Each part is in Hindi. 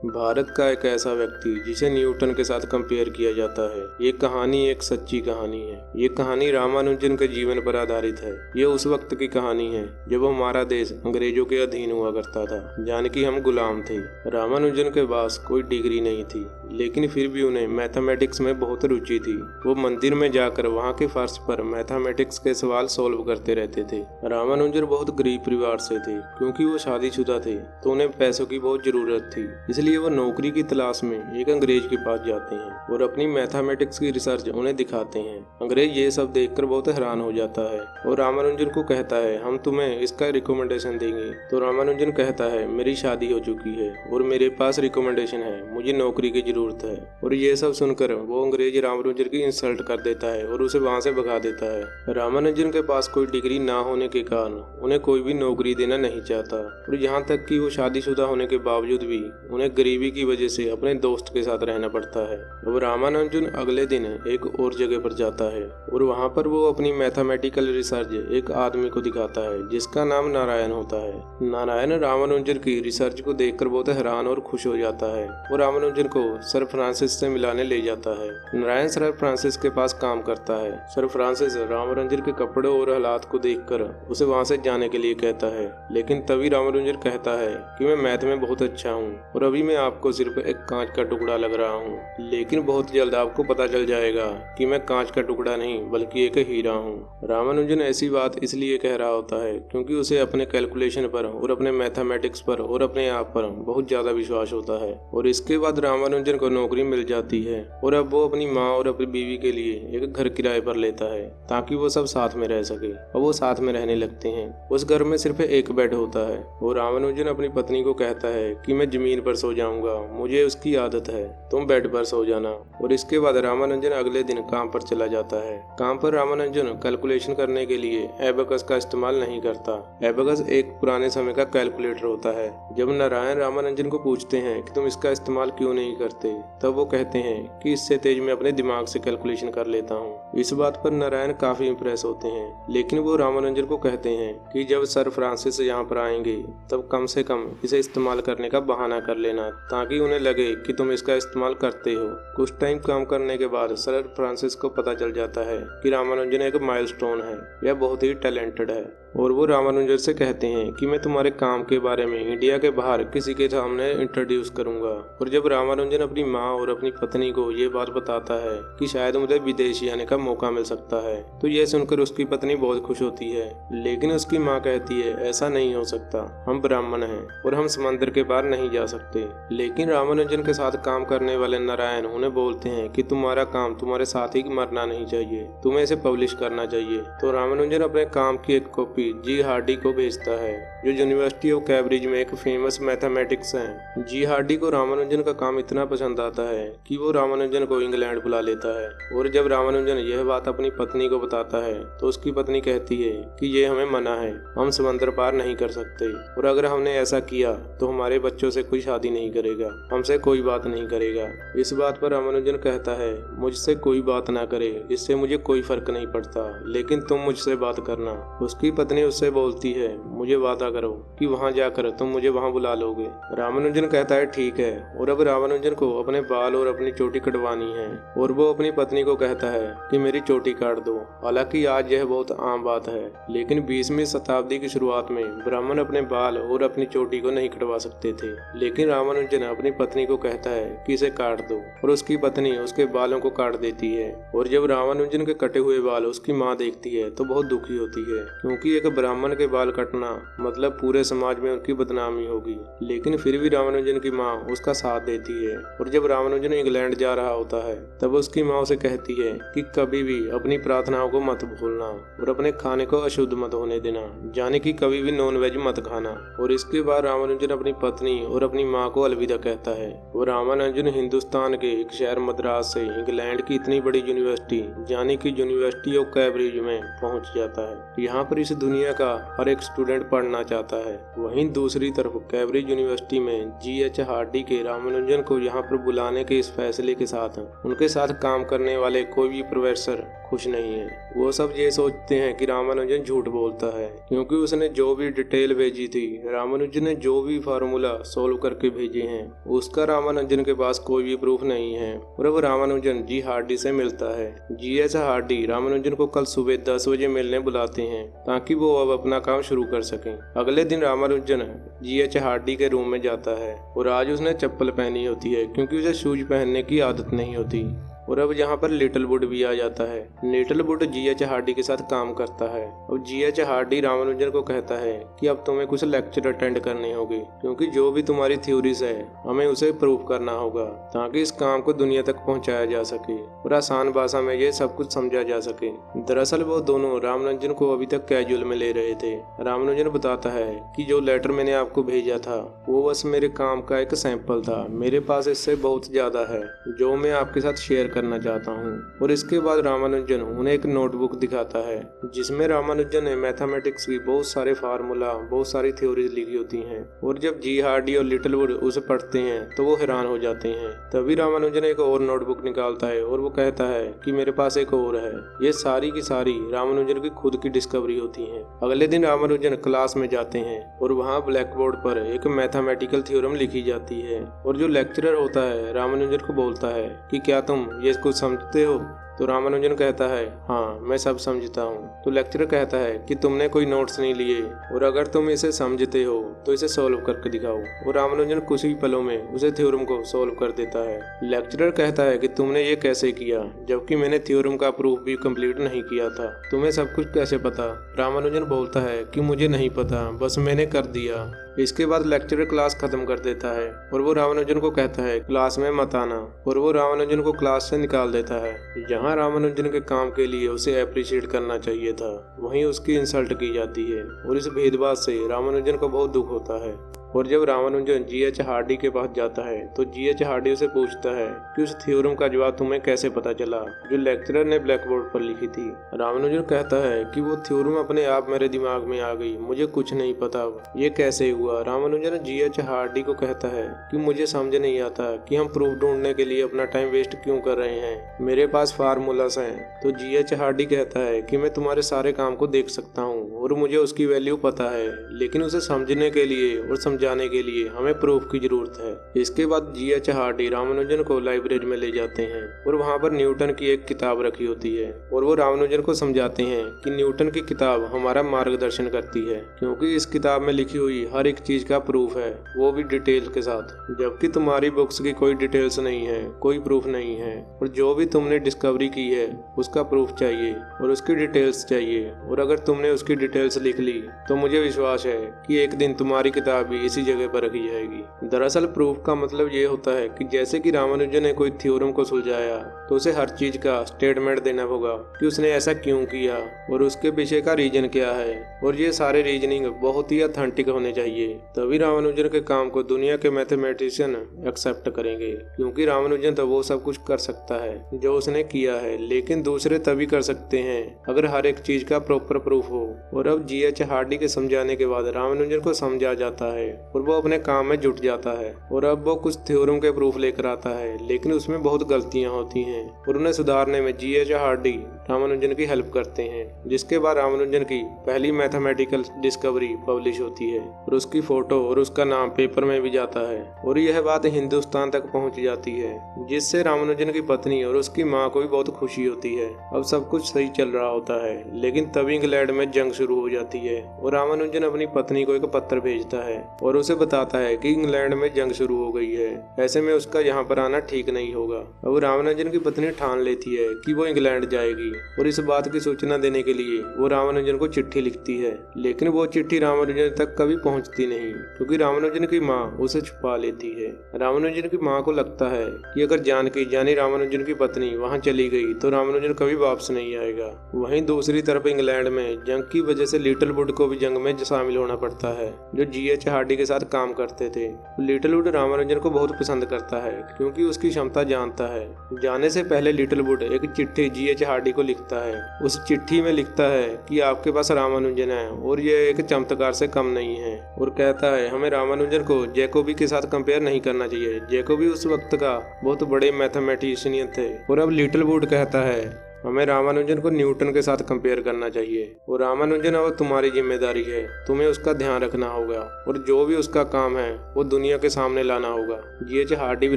भारत का एक ऐसा व्यक्ति जिसे न्यूटन के साथ कंपेयर किया जाता है। ये कहानी एक सच्ची कहानी है। ये कहानी रामानुजन के जीवन पर आधारित है। ये उस वक्त की कहानी है जब हमारा देश अंग्रेजों के अधीन हुआ करता था, यानी कि हम गुलाम थे। रामानुजन के पास कोई डिग्री नहीं थी, लेकिन फिर भी उन्हें मैथमेटिक्स में बहुत रुचि थी। वो मंदिर में जाकर वहाँ के फर्श पर मैथमेटिक्स के सवाल सॉल्व करते रहते थे। रामानुजन बहुत गरीब परिवार से थे, क्योंकि वो शादीशुदा थे तो उन्हें पैसों की बहुत जरूरत थी। इसलिए वो नौकरी की तलाश में एक अंग्रेज के पास जाते हैं और अपनी मैथमेटिक्स की रिसर्च उन्हें दिखाते हैं। अंग्रेज ये सब देखकर बहुत हैरान हो जाता है और रामानुजन को कहता है, हम तुम्हें इसका रिकमेंडेशन देंगे। तो रामानुजन कहता है, मेरी शादी हो चुकी है और मेरे पास रिकमेंडेशन है, मुझे नौकरी की जरूरत है। और ये सब सुनकर वो अंग्रेज रामानुजन की इंसल्ट कर देता है और उसे वहाँ से भगा देता है। रामानुजन के पास कोई डिग्री ना होने के कारण उन्हें कोई भी नौकरी देना नहीं चाहता और यहाँ तक कि वो शादीशुदा होने के बावजूद भी उन्हें गरीबी की वजह से अपने दोस्त के साथ रहना पड़ता है। अब रामानुजन अगले दिन एक और जगह पर जाता है और वहाँ पर वो अपनी मैथमेटिकल रिसर्च एक आदमी को दिखाता है जिसका नाम नारायण होता है। नारायण रामानुजन की रिसर्च को देखकर बहुत हैरान और खुश हो जाता है और रामानुजन को सर फ्रांसिस से मिलाने ले जाता है। नारायण सर फ्रांसिस के पास काम करता है। सर फ्रांसिस रामानुजन के कपड़ों और हालात को देखकर उसे वहाँ से जाने के लिए कहता है, लेकिन तभी रामानुजन कहता है कि मैं मैथ में बहुत अच्छा हूँ और अभी मैं आपको सिर्फ एक कांच का टुकड़ा लग रहा हूँ, लेकिन बहुत जल्द आपको पता चल जाएगा कि मैं कांच का टुकड़ा नहीं बल्कि एक हीरा हूँ। रामानुजन ऐसी बात इसलिए कह रहा होता है क्योंकि उसे अपने कैलकुलेशन पर और अपने मैथमेटिक्स पर और अपने आप पर बहुत ज्यादा विश्वास होता है। और इसके बाद रामानुजन को नौकरी मिल जाती है और अब वो अपनी माँ और अपनी बीवी के लिए एक घर किराए पर लेता है ताकि वो सब साथ में रह सके। और वो साथ में रहने लगते हैं। उस घर में सिर्फ एक बेड होता है और रामानुजन अपनी पत्नी को कहता है कि मैं जमीन पर सो जाऊंगा, मुझे उसकी आदत है, तुम बेड पर सो जाना। और इसके बाद रामानुजन अगले दिन काम पर चला जाता है। काम पर रामानुजन कैलकुलेशन करने के लिए एबेकस का इस्तेमाल नहीं करता। एबेकस एक पुराने समय का कैलकुलेटर होता है। जब नारायण रामानुजन को पूछते हैं कि तुम इसका इस्तेमाल क्यों नहीं करते, तब वो कहते हैं कि इससे तेज मैं अपने दिमाग से कैलकुलेशन कर लेता हूँ। इस बात पर नारायण काफी इंप्रेस होते हैं, लेकिन वो रामानुजन को कहते हैं कि जब सर फ्रांसिस यहाँ पर आएंगे तब कम से कम इसे इस्तेमाल करने का बहाना कर लेना ताकि उन्हें लगे कि तुम इसका इस्तेमाल करते हो। कुछ टाइम काम करने के बाद सर फ्रांसिस को पता चल जाता है कि रामानुजन एक माइलस्टोन है, यह बहुत ही टैलेंटेड है। और वो रामानुजन से कहते हैं कि मैं तुम्हारे काम के बारे में इंडिया के बाहर किसी के सामने इंट्रोड्यूस करूंगा। और जब रामानुजन अपनी माँ और अपनी पत्नी को ये बात बताता है कि शायद मुझे विदेश आने का मौका मिल सकता है, तो यह सुनकर उसकी पत्नी बहुत खुश होती है। लेकिन उसकी माँ कहती है, ऐसा नहीं हो सकता, हम ब्राह्मण हैं और हम समंदर के पार नहीं जा सकते। लेकिन रामानुजन के साथ काम करने वाले नारायण उन्हें बोलते हैं कि तुम्हारा काम तुम्हारे साथ ही मरना नहीं चाहिए, तुम्हें इसे पब्लिश करना चाहिए। तो रामानुजन अपने काम की एक कॉपी जी हार्डी को भेजता है, जो यूनिवर्सिटी ऑफ कैम्ब्रिज में एक फेमस मैथमेटिक्स है। जी हार्डी को रामानुजन का काम इतना पसंद आता है कि वो रामानुजन को इंग्लैंड बुला लेता है। और जब रामानुजन यह बात अपनी पत्नी को बताता है तो उसकी पत्नी कहती है कि ये हमें मना है, हम समंदर पार नहीं कर सकते और अगर हमने ऐसा किया तो हमारे बच्चों से कोई शादी नहीं करेगा, हमसे कोई बात नहीं करेगा। इस बात पर रामानुजन कहता है, मुझसे कोई बात ना करे, इससे मुझे कोई फर्क नहीं पड़ता, लेकिन तुम मुझसे बात करना। उसकी पत्नी उससे बोलती है, मुझे वादा करो कि वहाँ जाकर तुम मुझे वहाँ बुला लोगे। रामानुजन कहता है ठीक है। और अब रामानुजन को अपने बाल और अपनी चोटी कटवानी है और वो अपनी पत्नी को कहता है कि मेरी चोटी काट दो। हालांकि आज यह बहुत आम बात है, लेकिन 20वीं शताब्दी की शुरुआत में ब्राह्मण अपने बाल और अपनी चोटी को नहीं कटवा सकते थे। लेकिन रामानुजन अपनी पत्नी को कहता है कि इसे काट दो और उसकी पत्नी उसके बालों को काट देती है। और जब रामानुजन के कटे हुए बाल उसकी माँ देखती है तो बहुत दुखी होती है, क्योंकि एक ब्राह्मण के बाल कटना मतलब पूरे समाज में उनकी बदनामी होगी। लेकिन फिर भी रामानुजन की माँ उसका साथ देती है। और जब रामानुजन इंग्लैंड जा रहा होता है तब उसकी माँ उसे कहती है कि कभी भी अपनी प्रार्थनाओं को मत भूलना और अपने खाने को अशुद्ध मत होने देना, यानी कि कभी भी नॉन वेज मत खाना। और इसके बाद रामानुजन अपनी पत्नी और अपनी माँ को अलविदा कहता है। वो रामानुजन हिंदुस्तान के एक शहर मद्रास से इंग्लैंड की इतनी बड़ी यूनिवर्सिटी यानी कि यूनिवर्सिटी ऑफ कैम्ब्रिज में पहुंच जाता है। यहाँ पर इस दुनिया का हर एक स्टूडेंट पढ़ना चाहता है। वहीं दूसरी तरफ कैम्ब्रिज यूनिवर्सिटी में G.H. हार्डी के रामानुजन को यहाँ पर बुलाने के इस फैसले के साथ उनके साथ काम करने वाले कोई भी प्रोफेसर खुश नहीं है। वो सब ये सोचते हैं कि रामानुजन झूठ बोलता है, क्योंकि उसने जो भी डिटेल भेजी थी, रामानुजन ने जो भी फार्मूला सोल्व करके भेजे हैं, उसका रामानुजन के पास कोई भी प्रूफ नहीं है। और अब रामानुजन जी हार्डी से मिलता है। G.H. हार्डी रामानुजन को कल सुबह 10 बजे मिलने बुलाते हैं ताकि वो अब अपना काम शुरू कर सकें। अगले दिन रामानुजन G.H. हार्डी के रूम में जाता है और आज उसने चप्पल पहनी होती है क्योंकि उसे शूज पहनने की आदत नहीं होती। और अब यहाँ पर लिटिलवुड भी आ जाता है। Littlewood G.H. हार्डी के साथ काम करता है। अब G.H. हार्डी रामानुजन को कहता है कि अब तुम्हें कुछ लेक्चर अटेंड करने होंगे, क्योंकि जो भी तुम्हारी थ्योरीज है हमें उसे प्रूव करना होगा ताकि इस काम को दुनिया तक पहुँचाया जा सके और आसान भाषा में ये सब कुछ समझा जा सके। दरअसल वो दोनों रामानुजन को अभी तक कैजुअल में ले रहे थे। रामानुजन बताता है कि जो लेटर मैंने आपको भेजा था वो बस मेरे काम का एक सैंपल था। मेरे पास इससे बहुत ज्यादा है जो मैं आपके साथ शेयर करना चाहता हूँ। और इसके बाद रामानुजन उन्हें एक नोटबुक दिखाता है जिसमें रामानुजन ने मैथमेटिक्स की बहुत सारे फार्मूला, बहुत सारी थ्योरीज लिखी होती हैं। और जब जी हार्डी और लिटिलवुड उसे पढ़ते हैं तो वो हैरान हो जाते हैं। तभी रामानुजन एक और नोटबुक निकालता है और वो कहता है कि मेरे पास एक और है। ये सारी की सारी रामानुजन की खुद की डिस्कवरी होती है। अगले दिन रामानुजन क्लास में जाते हैं और वहाँ ब्लैक बोर्ड पर एक मैथमेटिकल थ्योरम लिखी जाती है। और जो लेक्चरर होता है रामानुजन को बोलता है कि क्या तुम ये कुछ समझते हो? तो रामानुजन कहता है हाँ मैं सब समझता हूँ। तो लेक्चरर कहता है कि तुमने कोई नोट्स नहीं लिए और अगर तुम इसे समझते हो तो इसे सॉल्व करके दिखाओ। और रामानुजन कुछ ही पलों में उसे थ्योरम को सॉल्व कर देता है। लेक्चरर कहता है कि तुमने ये कैसे किया जबकि मैंने थ्योरम का प्रूफ भी कंप्लीट नहीं किया था, तुम्हें सब कुछ कैसे पता? रामानुजन बोलता है कि मुझे नहीं पता, बस मैंने कर दिया। इसके बाद लेक्चरर क्लास खत्म कर देता है और वो रामानुजन को कहता है क्लास में मत आना, और वो रामानुजन को क्लास से निकाल देता है। जहाँ रामानुजन के काम के लिए उसे अप्रिशिएट करना चाहिए था, वहीं उसकी इंसल्ट की जाती है और इस भेदभाव से रामानुजन को बहुत दुख होता है। और जब रामानुजन G.H. हार्डी के पास जाता है तो G.H. हार्डी उसे पूछता है कि उस थ्योरम का जवाब तुम्हें कैसे पता चला जो लेक्चरर ने ब्लैक बोर्ड पर लिखी थी। रामानुजन कहता है कि वो थ्योरम अपने आप मेरे दिमाग में आ गई, मुझे कुछ नहीं पता ये कैसे हुआ। रामानुजन G.H. हार्डी को कहता है कि मुझे समझ नहीं आता कि हम प्रूफ ढूंढने के लिए अपना टाइम वेस्ट क्यों कर रहे हैं, मेरे पास फार्मूलास हैं। तो G.H. हार्डी कहता है कि मैं तुम्हारे सारे काम को देख सकता हूँ और मुझे उसकी वैल्यू पता है, लेकिन उसे समझने के लिए और जाने के लिए हमें प्रूफ की जरूरत है। इसके बाद G.H. हार्डी रामानुजन को लाइब्रेरी में ले जाते हैं और वहाँ पर न्यूटन की एक किताब रखी होती है और वो रामानुजन को समझाते हैं कि न्यूटन की किताब हमारा मार्गदर्शन करती है, क्योंकि इस किताब में लिखी हुई हर एक चीज का प्रूफ है, वो भी डिटेल के साथ, जबकि तुम्हारी बुक्स की कोई डिटेल्स नहीं है, कोई प्रूफ नहीं है। और जो भी तुमने डिस्कवरी की है उसका प्रूफ चाहिए और उसकी डिटेल्स चाहिए, और अगर तुमने उसकी डिटेल्स लिख ली तो मुझे विश्वास है कि एक दिन तुम्हारी किताब भी इसी जगह पर रखी जाएगी। दरअसल प्रूफ का मतलब ये होता है कि जैसे कि रामानुजन ने कोई थ्योरम को सुलझाया तो उसे हर चीज का स्टेटमेंट देना होगा कि उसने ऐसा क्यों किया और उसके पीछे का रीजन क्या है, और ये सारे रीजनिंग बहुत ही ऑथेंटिक होने चाहिए। तभी रामानुजन के काम को दुनिया के मैथमेटिशियन एक्सेप्ट करेंगे, क्योंकि रामानुजन तो वो सब कुछ कर सकता है जो उसने किया है, लेकिन दूसरे तभी कर सकते हैं अगर हर एक चीज का प्रॉपर प्रूफ हो। और अब G.H. हार्डी के समझाने के बाद रामानुजन को समझा जाता है और वो अपने काम में जुट जाता है। और अब वो कुछ थ्योरम के प्रूफ लेकर आता है, लेकिन उसमें बहुत गलतियां होती हैं और उन्हें सुधारने में G.H. हार्डी रामानुजन की हेल्प करते हैं, जिसके बाद रामानुजन की पहली मैथमेटिकल डिस्कवरी पब्लिश होती है और उसकी फोटो और उसका नाम पेपर में भी जाता है। और यह बात हिंदुस्तान तक पहुंच जाती है, जिससे रामानुजन की पत्नी और उसकी माँ को भी बहुत खुशी होती है। अब सब कुछ सही चल रहा होता है, लेकिन तभी इंग्लैंड में जंग शुरू हो जाती है और रामानुजन अपनी पत्नी को एक पत्र भेजता है और उसे बताता है कि इंग्लैंड में जंग शुरू हो गई है, ऐसे में उसका यहाँ पर आना ठीक नहीं होगा। अब रामानुजन की पत्नी ठान लेती है कि वो इंग्लैंड जाएगी और इस बात की सूचना देने के लिए वो रामानुजन को चिट्ठी लिखती है, लेकिन वो चिट्ठी रामानुजन तक कभी पहुंचती नहीं, क्योंकि रामानुजन की माँ उसे छुपा लेती है। रामानुजन की माँ को लगता है कि अगर जानकी यानी रामानुजन की पत्नी वहाँ चली गई तो रामानुजन कभी वापस नहीं आएगा। वहीं दूसरी तरफ इंग्लैंड में जंग की वजह से लिटिलवुड को भी जंग में शामिल होना पड़ता है, जो G.H. हार्डी हार्डी के साथ काम करते थे। लिटिल वुड रामानुजन को बहुत पसंद करता है क्योंकि उसकी क्षमता जानता है। जाने से पहले लिटिल वुड एक चिट्ठी GH हार्डी को लिखता है। उस चिट्ठी में लिखता है कि आपके पास रामानुजन है और ये एक चमत्कार से कम नहीं है, और कहता है हमें रामानुजन को जैकोबी के साथ कंपेयर नहीं करना चाहिए। जैकोबी उस वक्त का बहुत बड़े मैथमेटिशियन थे। और अब लिटिल वुड कहता है हमें रामानुजन को न्यूटन के साथ कंपेयर करना चाहिए, और रामानुजन अब तुम्हारी जिम्मेदारी है, तुम्हें उसका ध्यान रखना होगा और जो भी उसका काम है वो दुनिया के सामने लाना होगा। GH हार्डी भी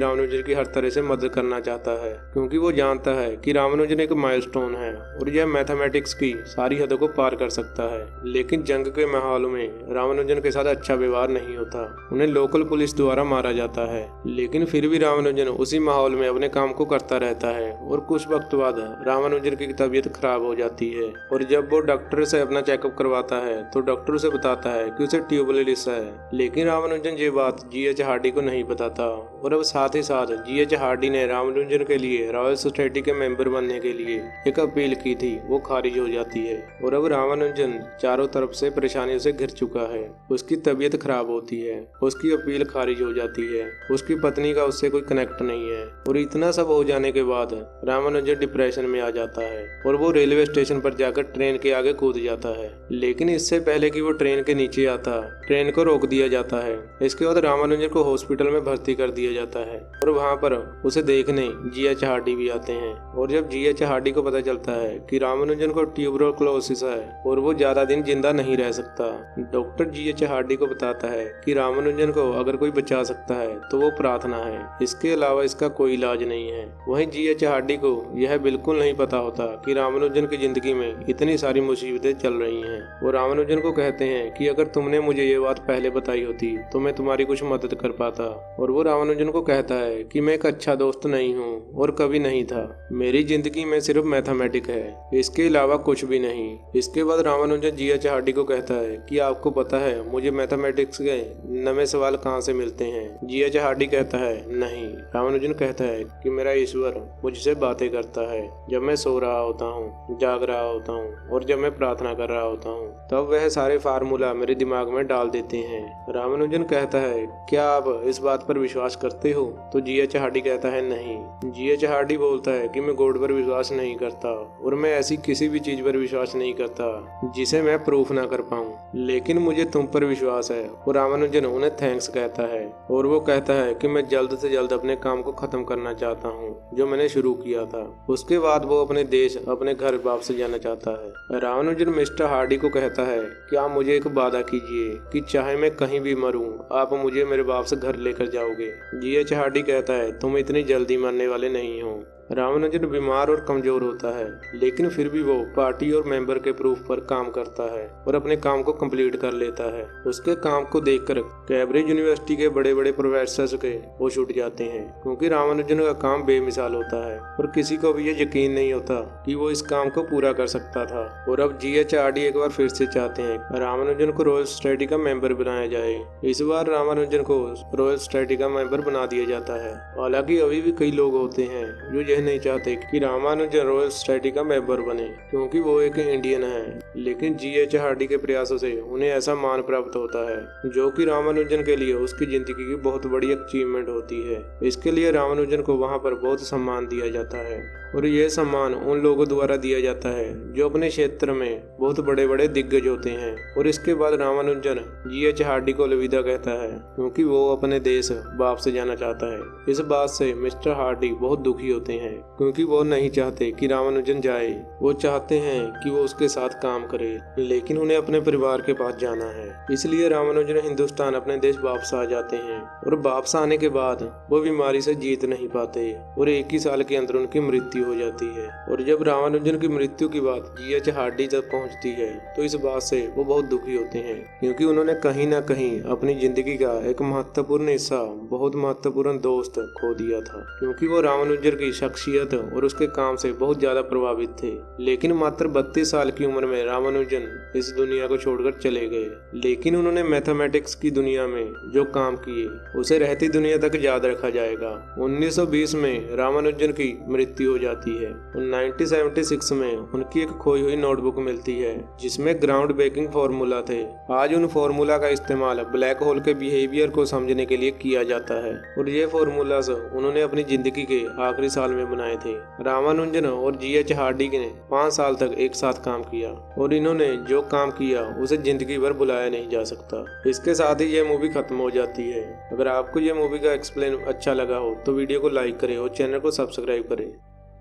रामानुजन की हर तरह से मदद करना चाहता है क्योंकि वो जानता है कि रामानुजन एक माइलस्टोन है और यह मैथमेटिक्स की सारी हदों को पार कर सकता है। लेकिन जंग के माहौल में रामानुजन के साथ अच्छा व्यवहार नहीं होता, उन्हें लोकल पुलिस द्वारा मारा जाता है। लेकिन फिर भी रामानुजन उसी माहौल में अपने काम को करता रहता है और कुछ वक्त बाद रामानुजन की तबीयत खराब हो जाती है। और जब वो डॉक्टर से अपना चेकअप करवाता है तो डॉक्टर उसे बताता है कि उसे ट्यूबरकुलोसिस है। लेकिन रामानुजन ये बात GH हार्डी को नहीं बताता। और अब साथ ही साथ GH हार्डी ने रामानुजन के लिए रॉयल सोसाइटी के मेंबर बनने के लिए एक अपील की थी, वो खारिज हो जाती है। और अब रामानुजन चारों तरफ से परेशानियों से घिर चुका है, उसकी तबीयत खराब होती है, उसकी अपील खारिज हो जाती है, उसकी पत्नी का उससे कोई कनेक्ट नहीं है। और इतना सब हो जाने के बाद रामानुजन डिप्रेशन में आ जाता है और वो रेलवे स्टेशन पर जाकर ट्रेन के आगे कूद जाता है। लेकिन इससे पहले कि वो ट्रेन के नीचे आता, ट्रेन को रोक दिया जाता है। इसके बाद रामानुजन को हॉस्पिटल में भर्ती कर दिया जाता है और वहाँ पर उसे देखने GH हार्डी भी आते हैं। और जब GH हार्डी को पता चलता है कि रामानुजन को ट्यूबरकुलोसिस है और वो ज्यादा दिन जिंदा नहीं रह सकता, डॉक्टर GH हार्डी को बताता है कि रामानुजन को अगर कोई बचा सकता है तो वो प्रार्थना है, इसके अलावा इसका कोई इलाज नहीं है। वहीं GH हार्डी को यह बिल्कुल नहीं पता होता कि रामानुजन की जिंदगी में इतनी सारी मुसीबतें चल रही हैं। वो रामानुजन को कहते हैं कि अगर तुमने मुझे ये बात पहले बताई होती तो मैं तुम्हारी कुछ मदद कर पाता। और वो रामानुजन को कहता है कि मैं एक अच्छा दोस्त नहीं हूँ और कभी नहीं था, मेरी जिंदगी में सिर्फ मैथमेटिक है, इसके अलावा कुछ भी नहीं। इसके बाद रामानुजन GH हार्डी को कहता है कि आपको पता है मुझे मैथमेटिक्स के नए सवाल कहाँ से मिलते हैं। GH हार्डी कहता है नहीं। रामानुजन कहता है कि मेरा ईश्वर मुझसे बातें करता है जब मैं सो रहा होता हूँ, जाग रहा होता हूँ और जब मैं प्रार्थना कर रहा होता हूँ, तब वह सारे फार्मूला मेरे दिमाग में डाल देते हैं। रामानुजन कहता है क्या आप इस बात पर विश्वास करते हो? तो GH हार्डी कहता है नहीं। GH हार्डी बोलता है कि मैं गॉड पर विश्वास नहीं करता और मैं ऐसी किसी भी चीज पर विश्वास नहीं करता जिसे मैं प्रूफ ना कर पाऊँ, लेकिन मुझे तुम पर विश्वास है। और रामानुजन उन्हें थैंक्स कहता है और वो कहता है कि मैं जल्द से जल्द अपने काम को खत्म करना चाहता हूँ जो मैंने शुरू किया था। उसके बाद वो अपने देश अपने घर वापस जाना चाहता है। रामानुजन मिस्टर हार्डी को कहता है कि आप मुझे एक वादा कीजिए कि चाहे मैं कहीं भी मरूं, आप मुझे मेरे वापस घर लेकर जाओगे। GH हार्डी कहता है तुम इतनी जल्दी मरने वाले नहीं हो। रामानुजन बीमार और कमजोर होता है, लेकिन फिर भी वो पार्टी और मेंबर के प्रूफ पर काम करता है और अपने काम को कंप्लीट कर लेता है। उसके काम को देखकर कैम्ब्रिज यूनिवर्सिटी के बड़े बड़े प्रोफेसर्स के वो छूट जाते हैं क्योंकि रामानुजन का काम बेमिसाल होता है और किसी को भी ये यकीन नहीं होता कि वो इस काम को पूरा कर सकता था। और अब GH हार्डी एक बार फिर से चाहते हैं रामानुजन को रॉयल सोसाइटी का मेंबर बनाया जाए। इस बार रामानुजन को रॉयल सोसाइटी का मेंबर बना दिया जाता है। हालांकि अभी भी कई लोग होते हैं जो नहीं चाहते कि रामानुजन रॉयल सोसाइटी का मेंबर बने क्योंकि वो एक इंडियन है, लेकिन GH हार्डी के प्रयासों से उन्हें ऐसा मान प्राप्त होता है जो कि रामानुजन के लिए उसकी जिंदगी की बहुत बड़ी अचीवमेंट होती है। इसके लिए रामानुजन को वहाँ पर बहुत सम्मान दिया जाता है और ये सम्मान उन लोगों द्वारा दिया जाता है जो अपने क्षेत्र में बहुत बड़े बड़े दिग्गज होते हैं। और इसके बाद रामानुजन GH हार्डी को अलविदा कहता है क्योंकि वो अपने देश वापस जाना चाहता है। इस बात से मिस्टर हार्डी बहुत दुखी होते हैं क्योंकि वो नहीं चाहते कि रामानुजन जाए, वो चाहते हैं कि वो उसके साथ काम करे, लेकिन उन्हें अपने परिवार के पास जाना है। इसलिए रामानुजन हिंदुस्तान अपने देश वापस आ जाते हैं और वापस आने के बाद वो बीमारी से जीत नहीं पाते और एक ही साल के अंदर उनकी मृत्यु हो जाती है। और जब रामानुजन की मृत्यु की बात GH हार्डी तक पहुंचती है तो इस बात से वो बहुत दुखी होते हैं क्योंकि उन्होंने कहीं ना कहीं अपनी जिंदगी का एक महत्वपूर्ण हिस्सा, बहुत महत्वपूर्ण दोस्त खो दिया था क्योंकि वो रामानुजन की शख्सियत और उसके काम से बहुत ज्यादा प्रभावित थे। लेकिन मात्र 32 साल की उम्र में रामानुजन इस दुनिया को छोड़कर चले गए। लेकिन उन्होंने मैथमेटिक्स की दुनिया में जो काम किए उसे रहती दुनिया तक याद रखा जाएगा। 1920 में रामानुजन की मृत्यु हो जाती है। 1976 में उनकी एक खोई हुई नोटबुक मिलती है जिसमें ग्राउंड ब्रेकिंग फॉर्मूला थे। आज उन फॉर्मूला का इस्तेमाल ब्लैक होल के बिहेवियर को समझने के लिए किया जाता है और ये फॉर्मूलाज उन्होंने अपनी जिंदगी के आखिरी साल में बनाए थे। रामानुजन और G.H. हार्डी ने 5 साल तक एक साथ काम किया और इन्होंने जो काम किया उसे जिंदगी भर भुलाया नहीं जा सकता। इसके साथ ही ये मूवी खत्म हो जाती है। अगर आपको ये मूवी का एक्सप्लेन अच्छा लगा हो तो वीडियो को लाइक करें और चैनल को सब्सक्राइब करें।